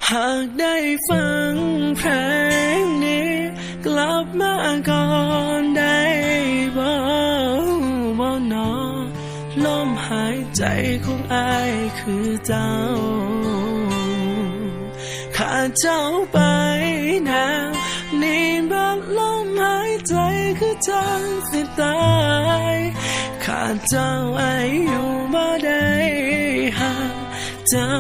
หากได้ฟังเพลงนี้กลับมาก่อนได้บ่นอลมหายใจของอายคือเจ้าขาดเจ้าไปแล้วนี่บัดลมหายใจคือจังสิตายขาดเจ้าอายุบ่ได้หากเจ้า